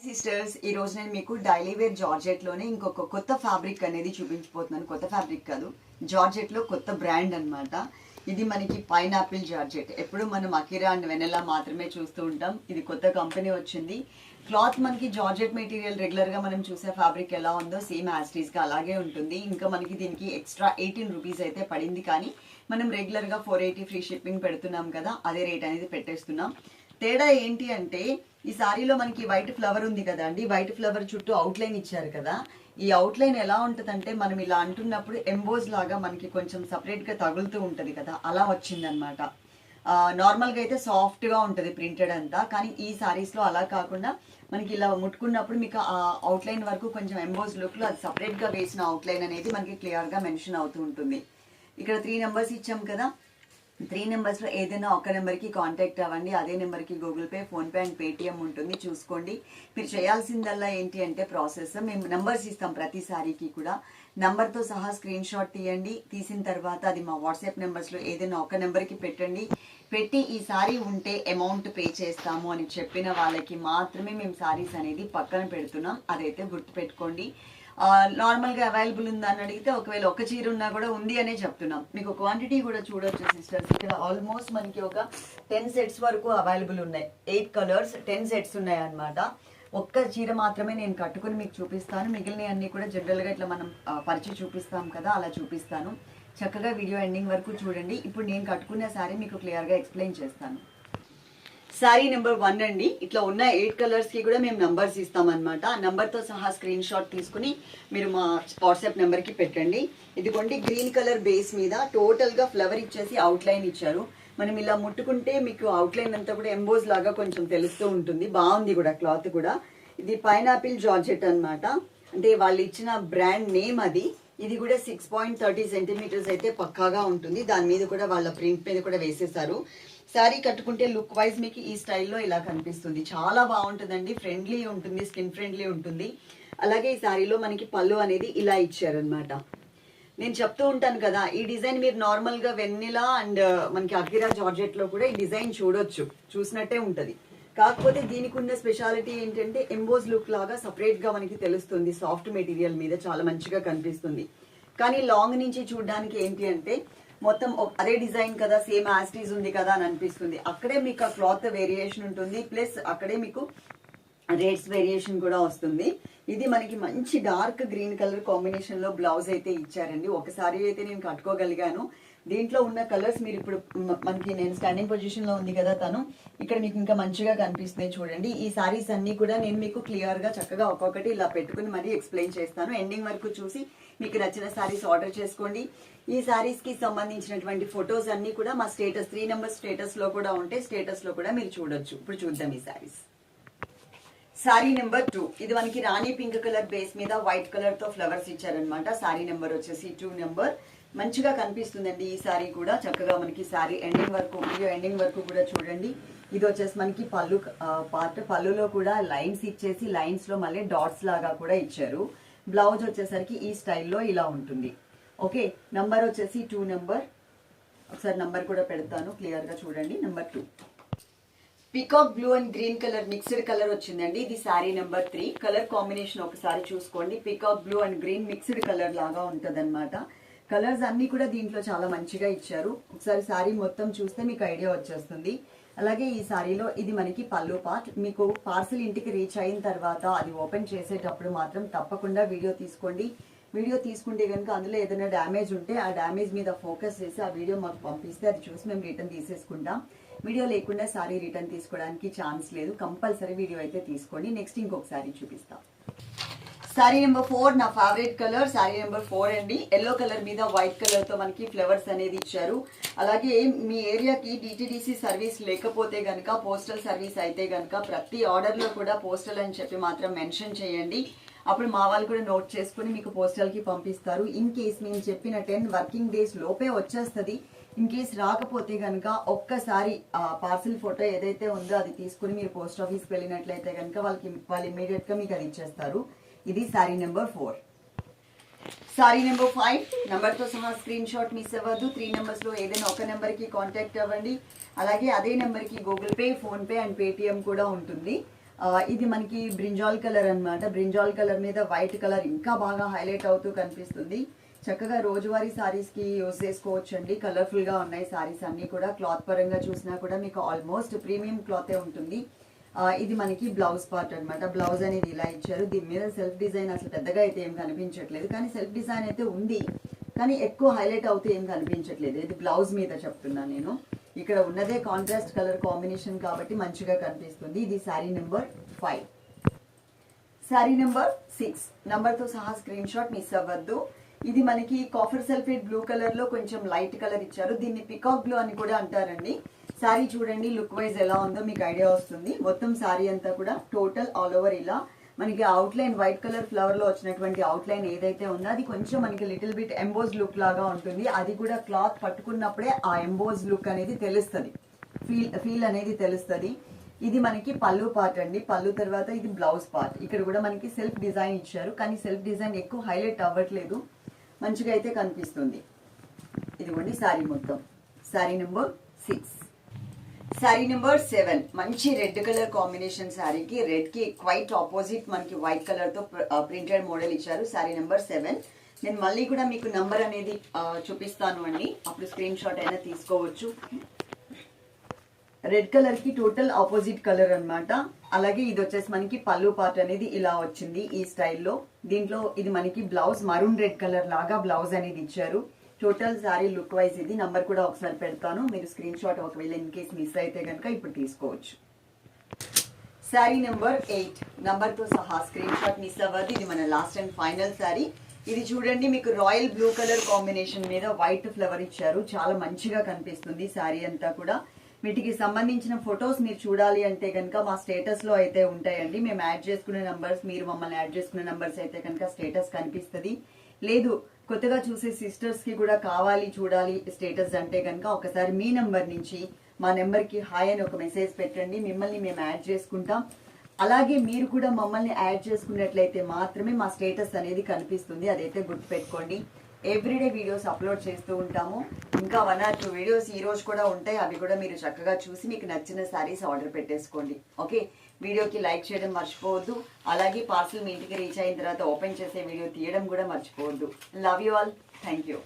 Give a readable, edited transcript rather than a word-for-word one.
Sisters ఈ రోజు నేను మీకు డైలీ వేర్ జార్జెట్ లోనే ఇంకొక కొత్త ఫ్యాబ్రిక్ అనేది చూపించబోతున్నాను. కొత్త ఫ్యాబ్రిక్ కాదు, జార్జెట్ లో కొత్త బ్రాండ్ అన్నమాట. ఇది మనకి పైనాపిల్ జార్జెట్. ఎప్పుడు మనం అకిరా అండ్ వెనెలా మాత్రమే చూస్తూ ఉంటాం. ఇది కొత్త కంపెనీ వచ్చింది. క్లాత్ మనకి జార్జెట్ మెటీరియల్ రెగ్యులర్ గా మనం చూసే ఫ్యాబ్రిక్ ఎలా ఉందో సేమ్ యాస్టీస్ గా అలాగే ఉంటుంది. ఇంకా మనకి దీనికి ఎక్స్ట్రా 18 రూపీస్ అయితే పడింది, కానీ మనం రెగ్యులర్ గా 480 ఫ్రీ షిప్పింగ్ పెడుతున్నాం కదా, అదే రేట్ అనేది పెట్టేస్తున్నాం. తేడా ఏంటి అంటే ఈ సారీలో మనకి వైట్ ఫ్లవర్ ఉంది కదా అండి, వైట్ ఫ్లవర్ చుట్టూ అవుట్లైన్ ఇచ్చారు కదా. ఈ అవుట్లైన్ ఎలా ఉంటుందంటే మనం ఇలా అంటున్నప్పుడు ఎంబోజ్ లాగా మనకి కొంచెం సపరేట్ గా తగులుతూ ఉంటది కదా, అలా వచ్చిందనమాట. నార్మల్గా అయితే సాఫ్ట్ గా ఉంటుంది ప్రింటెడ్ అంతా, కానీ ఈ సారీస్ లో అలా కాకుండా మనకి ఇలా ముట్టుకున్నప్పుడు మీకు ఆ అవుట్లైన్ వరకు కొంచెం ఎంబోజ్ లుక్ లో అది సపరేట్ గా వేసిన అవుట్లైన్ అనేది మనకి క్లియర్ గా మెన్షన్ అవుతూ ఉంటుంది. ఇక్కడ 3 నెంబర్స్ ఇచ్చాం కదా, 3 నెంబర్స్లో ఏదైనా ఒక నెంబర్కి కాంటాక్ట్ అవ్వండి. అదే నెంబర్కి Google pay, PhonePe and Paytm ఉంటుంది, చూసుకోండి. మీరు చేయాల్సిందల్లా ఏంటి అంటే ప్రాసెస్, మేము నెంబర్స్ ఇస్తాం ప్రతి సారీకి కూడా. నెంబర్తో సహా స్క్రీన్ షాట్ తీయండి. తీసిన తర్వాత అది మా వాట్సాప్ నెంబర్స్లో ఏదైనా ఒక నెంబర్కి పెట్టండి. పెట్టి ఈ సారీ ఉంటే అమౌంట్ పే చేస్తాము అని చెప్పిన వాళ్ళకి మాత్రమే మేము సారీస్ అనేది పక్కన పెడుతున్నాం. అదైతే గుర్తుపెట్టుకోండి. నార్మల్గా అవైలబుల్ ఉందా అని అడిగితే ఒకవేళ ఒక చీర ఉన్నా కూడా ఉంది అనే చెప్తున్నాం. మీకు క్వాంటిటీ కూడా చూడొచ్చు సిస్టర్స్. ఇక్కడ ఆల్మోస్ట్ మనకి ఒక 10 సెట్స్ వరకు అవైలబుల్ ఉన్నాయి. 8 కలర్స్ 10 సెట్స్ ఉన్నాయి అన్నమాట. ఒక్క చీర మాత్రమే నేను కట్టుకుని మీకు చూపిస్తాను. మిగిలిన అన్ని కూడా జనరల్గా ఇట్లా మనం పరిచి చూపిస్తాం కదా, అలా చూపిస్తాను. చక్కగా వీడియో ఎండింగ్ వరకు చూడండి. ఇప్పుడు నేను కట్టుకున్న సారీ మీకు క్లియర్గా ఎక్స్ప్లెయిన్ చేస్తాను. సారీ నెంబర్ 1 అండి. ఇట్లా ఉన్న 8 కలర్స్ కి కూడా మేము నంబర్స్ ఇస్తామన్నమాట. ఆ నంబర్ తో సహా స్క్రీన్ షాట్ తీసుకుని మీరు మా వాట్సాప్ నెంబర్ కి పెట్టండి. ఇదిగోండి, గ్రీన్ కలర్ బేస్ మీద టోటల్ గా ఫ్లవర్ ఇచ్చేసి అవుట్ లైన్ ఇచ్చారు. మనం ఇలా ముట్టుకుంటే మీకు అవుట్ లైన్ అంతా కూడా ఎంబోజ్ లాగా కొంచెం తెలుస్తూ ఉంటుంది. బాగుంది కూడా క్లాత్ కూడా. ఇది పైనాపిల్ జార్జెట్ అన్నమాట. అంటే వాళ్ళు ఇచ్చిన బ్రాండ్ నేమ్ అది. ఇది కూడా 6.30 సెంటీమీటర్స్ అయితే పక్కాగా ఉంటుంది. దాని మీద కూడా వాళ్ళ ప్రింట్ మీద కూడా వేసేసారు. శారీ కట్టుకుంటే లుక్ వైజ్ మీకు ఈ స్టైల్లో ఇలా కనిపిస్తుంది. చాలా బాగుంటుందండి. ఫ్రెండ్లీ ఉంటుంది, స్కిన్ ఫ్రెండ్లీ ఉంటుంది. అలాగే ఈ శారీలో మనకి పళ్ళు అనేది ఇలా ఇచ్చారనమాట. నేను చెప్తూ ఉంటాను కదా, ఈ డిజైన్ మీరు నార్మల్ గా వెన్నెలా అండ్ మనకి అకిరా జార్జెట్ లో కూడా ఈ డిజైన్ చూడొచ్చు, చూసినట్టే ఉంటది. కాకపోతే దీనికి ఉన్న స్పెషాలిటీ ఏంటంటే ఎంబోజ్ లుక్ లాగా సపరేట్ గా మనకి తెలుస్తుంది. సాఫ్ట్ మెటీరియల్ మీద చాలా మంచిగా కనిపిస్తుంది. కానీ లాంగ్ నుంచి చూడడానికి ఏంటి అంటే మొత్తం అదే డిజైన్ కదా, సేమ్ యాస్టీస్ ఉంది కదా అని అనిపిస్తుంది. అక్కడే మీకు ఆ క్లాత్ వేరియేషన్ ఉంటుంది, ప్లస్ అక్కడే మీకు రేట్స్ వేరియేషన్ కూడా వస్తుంది. ఇది మనకి మంచి డార్క్ గ్రీన్ కలర్ కాంబినేషన్ లో బ్లౌజ్ అయితే ఇచ్చారండి. ఒకసారి అయితే నేను కట్టుకోగలిగాను. దీంట్లో ఉన్న కలర్స్ మీరు ఇప్పుడు మనకి నేను స్టాండింగ్ పొజిషన్ లో ఉంది కదా తను, ఇక్కడ మీకు ఇంకా మంచిగా కనిపిస్తుంది చూడండి. ఈ సారీస్ అన్ని కూడా నేను మీకు క్లియర్ గా చక్కగా ఒక్కొక్కటి ఇలా పెట్టుకుని మరీ ఎక్స్ప్లెయిన్ చేస్తాను. ఎండింగ్ వరకు చూసి మీకు నచ్చిన సారీస్ ఆర్డర్ చేసుకోండి. ఈ సారీస్ కి సంబంధించినటువంటి ఫొటోస్ అన్ని కూడా మా స్టేటస్ 3 నెంబర్ స్టేటస్ లో కూడా ఉంటాయి. స్టేటస్ లో కూడా మీరు చూడొచ్చు. ఇప్పుడు చూద్దాం ఈ సారీస్. Sorry number 2. ఇది మనకి రాణి పింక్ కలర్ బేస్ మీద వైట్ కలర్ తో ఫ్లవర్స్ ఇచ్చారనమాట. సారీ నెంబర్ వచ్చేసి 2 నెంబర్. మంచిగా కనిపిస్తుందండి ఈ సారీ కూడా. చక్కగా మనకి సారీ ఎండింగ్ వరకు, వీడియో ఎండింగ్ వరకు కూడా చూడండి. ఇది వచ్చేసి మనకి పళ్ళు పార్ట్. పళ్ళులో కూడా లైన్స్ ఇచ్చేసి లైన్స్ లో మళ్ళీ డాట్స్ లాగా కూడా ఇచ్చారు. బ్లౌజ్ వచ్చేసరికి ఈ స్టైల్లో ఇలా ఉంటుంది. ఓకే, నంబర్ వచ్చేసి 2 నెంబర్. ఒకసారి నంబర్ కూడా పెడతాను, క్లియర్ గా చూడండి. Number 2. Peacock blue and green colour mixed colour వచ్చిందండి. ఇది శారీ నెంబర్ 3. కలర్ కాంబినేషన్ ఒకసారి చూసుకోండి. Peacock blue and green mixed colour లాగా ఉంటది అనమాట. కలర్స్ అన్ని కూడా దీంట్లో చాలా మంచిగా ఇచ్చారు. ఒకసారి శారీ మొత్తం చూస్తే మీకు ఐడియా వచ్చేస్తుంది. అలాగే ఈ శారీలో ఇది మనకి పళ్ళు పార్ట్. మీకు పార్సల్ ఇంటికి రీచ్ అయిన తర్వాత అది ఓపెన్ చేసేటప్పుడు మాత్రం తప్పకుండా వీడియో తీసుకోండి. వీడియో తీసుకుంటే కనుక అందులో ఏదైనా డ్యామేజ్ ఉంటే ఆ డ్యామేజ్ మీద ఫోకస్ చేసి ఆ వీడియో మాకు పంపిస్తే అది చూసి మేము రిటర్న్ తీసేసుకుంటాం. వీడియో లేకుండా సారీ రిటర్న్ తీసుకోవడానికి ఛాన్స్ లేదు. కంపల్సరీ వీడియో అయితే తీసుకోండి. నెక్స్ట్ ఇంకొక సారీ చూపిస్తాం. సారీ నెంబర్ 4 నా ఫేవరెట్ కలర్. సారీ నెంబర్ 4 అండి. ఎల్లో కలర్ మీద వైట్ కలర్ తో మనకి ఫ్లవర్స్ అనేది ఇచ్చారు. అలాగే మీ ఏరియాకి డిటిడిసి సర్వీస్ లేకపోతే గనక, పోస్టల్ సర్వీస్ అయితే గనక ప్రతి ఆర్డర్ లో కూడా పోస్టల్ అని చెప్పి మాత్రం మెన్షన్ చేయండి. అప్పుడు మా వాళ్ళు కూడా నోట్ చేసుకుని మీకు పోస్టల్ కి పంపిస్తారు. ఇన్ కేస్ మేము చెప్పిన 10 వర్కింగ్ డేస్ లోపే వచ్చేస్తుంది. ఇన్ కేస్ రాకపోతే కనుక ఒక్కసారి పార్సిల్ ఫోటో ఏదైతే ఉందో అది తీసుకుని మీరు పోస్ట్ ఆఫీస్కి వెళ్ళినట్లయితే కనుక వాళ్ళు ఇమీడియట్ గా మీకు అది ఇచ్చేస్తారు. ఇది సారీ నెంబర్ 4. Sorry number 5. నెంబర్తో సహా స్క్రీన్ షాట్ మిస్ అవ్వద్దు. 3 నెంబర్స్లో ఏదైనా ఒక నెంబర్కి కాంటాక్ట్ అవ్వండి. అలాగే అదే నెంబర్కి Google pay, PhonePe and Paytm కూడా ఉంటుంది. ఇది మనకి బ్రింజాల్ కలర్ అన్నమాట. బ్రింజాల్ కలర్ మీద వైట్ కలర్ ఇంకా బాగా హైలైట్ అవుతూ కనిపిస్తుంది. చక్కగా రోజువారీ సారీస్కి యూజ్ చేసుకోవచ్చు అండి. కలర్ఫుల్గా ఉన్నాయి సారీస్ అన్నీ కూడా. క్లాత్ పరంగా చూసినా కూడా మీకు ఆల్మోస్ట్ ప్రీమియం క్లాతే ఉంటుంది. ఇది మనకి బ్లౌజ్ పార్ట్ అన్నమాట. బ్లౌజ్ అనేది ఇలా ఇచ్చారు. దీని మీద సెల్ఫ్ డిజైన్ అసలు పెద్దగా అయితే ఏం కనిపించట్లేదు, కానీ సెల్ఫ్ డిజైన్ అయితే ఉంది, కానీ ఎక్కువ హైలైట్ అవుతూ ఏం కనిపించట్లేదు. ఇది బ్లౌజ్ మీద చెప్తున్నా నేను. ఇక్కడ ఉన్నదే కాంట్రాస్ట్ కలర్ కాంబినేషన్ కాబట్టి మంచిగా కనిపిస్తుంది. ఇది శారీ నెంబర్ 5. శారీ నెంబర్ 6 నంబర్తో సహా స్క్రీన్ షాట్ మిస్ అవ్వద్దు. ఇది మనకి కాఫర్ సల్ఫేట్ బ్లూ కలర్ లో కొంచెం లైట్ కలర్ ఇచ్చారు. దీన్ని పికాక్ బ్లూ అని కూడా అంటారండి. శారీ చూడండి లుక్ వైజ్ ఎలా ఉందో మీకు ఐడియా వస్తుంది. మొత్తం శారీ అంతా కూడా టోటల్ ఆల్ ఓవర్ ఇలా మనకి అవుట్లైన్ వైట్ కలర్ ఫ్లవర్ లో వచ్చినటువంటి అవుట్లైన్ ఏదైతే ఉందో అది కొంచెం మనకి లిటిల్ బిట్ ఎంబోజ్ లుక్ లాగా ఉంటుంది. అది కూడా క్లాత్ పట్టుకున్నప్పుడే ఆ ఎంబోజ్ లుక్ అనేది తెలుస్తుంది, ఫీల్ అనేది తెలుస్తుంది. ఇది మనకి పళ్ళు పార్ట్ అండి. పళ్ళు తర్వాత ఇది బ్లౌజ్ పార్ట్. ఇక్కడ కూడా మనకి సెల్ఫ్ డిజైన్ ఇచ్చారు, కానీ సెల్ఫ్ డిజైన్ ఎక్కువ హైలైట్ అవ్వట్లేదు, మంచిగా అయితే కనిపిస్తుంది. ఇదిగోండి శారీ మొత్తం. శారీ నెంబర్ 6. శారీ నెంబర్ 7 మంచి రెడ్ కలర్ కాంబినేషన్. శారీకి రెడ్ కి క్వైట్ ఆపోజిట్ మనకి వైట్ కలర్ తో ప్రింటెడ్ మోడల్ ఇచ్చారు. శారీ నెంబర్ 7. నేను మళ్ళీ కూడా మీకు నంబర్ అనేది చూపిస్తాను అండి, అప్పుడు స్క్రీన్ షాట్ అయినా తీసుకోవచ్చు. రెడ్ కలర్ కి టోటల్ ఆపోజిట్ కలర్ అన్నమాట. అలాగే ఇది వచ్చేసి మనకి పళ్ళు పార్ట్ అనేది ఇలా వచ్చింది ఈ స్టైల్లో. దీంట్లో ఇది మనకి బ్లౌజ్ మరూన్ రెడ్ కలర్ లాగా బ్లౌజ్ అనేది ఇచ్చారు. టోటల్ శారీ లుక్ వైజ్ ఇది. నంబర్ కూడా ఒకసారి పెడతాను, మీరు స్క్రీన్ షాట్ ఒకవేళ ఇన్ కేస్ మిస్ అయితే కనుక ఇప్పుడు తీసుకోవచ్చు. శారీ నెంబర్ 8 నంబర్తో సహా స్క్రీన్ షాట్ మిస్ అవ్వదు. ఇది మన లాస్ట్ అండ్ ఫైనల్ శారీ. ఇది చూడండి, మీకు రాయల్ బ్లూ కలర్ కాంబినేషన్ మీద వైట్ ఫ్లవర్ ఇచ్చారు. చాలా మంచిగా కనిపిస్తుంది శారీ అంతా కూడా. వీటికి సంబంధించిన ఫొటోస్ మీరు చూడాలి అంటే కనుక మా స్టేటస్ లో అయితే ఉంటాయండి. మేము యాడ్ చేసుకునే నంబర్స్, మీరు మమ్మల్ని యాడ్ చేసుకునే నంబర్స్ అయితే కనుక స్టేటస్ కనిపిస్తుంది. లేదు కొత్తగా చూసే సిస్టర్స్ కి కూడా కావాలి చూడాలి స్టేటస్ అంటే కనుక ఒకసారి మీ నెంబర్ నుంచి మా నెంబర్ కి హాయ్ అని ఒక మెసేజ్ పెట్టండి, మిమ్మల్ని మేము యాడ్ చేసుకుంటాం. అలాగే మీరు కూడా మమ్మల్ని యాడ్ చేసుకున్నట్లయితే మాత్రమే మా స్టేటస్ అనేది కనిపిస్తుంది, అదైతే గుర్తుపెట్టుకోండి. ఎవ్రీడే వీడియోస్ అప్లోడ్ చేస్తూ ఉంటాము. ఇంకా 1 or 2 వీడియోస్ ఈ రోజు కూడా ఉంటాయి. అవి కూడా మీరు చక్కగా చూసి మీకు నచ్చిన శారీస్ ఆర్డర్ పెట్టేసుకోండి. ఓకే, వీడియోకి లైక్ చేయడం మర్చిపోవద్దు. అలాగే పార్సల్ మీ ఇంటికి రీచ్ అయిన తర్వాత ఓపెన్ చేసే వీడియో తీయడం కూడా మర్చిపోవద్దు. Love you all. Thank you.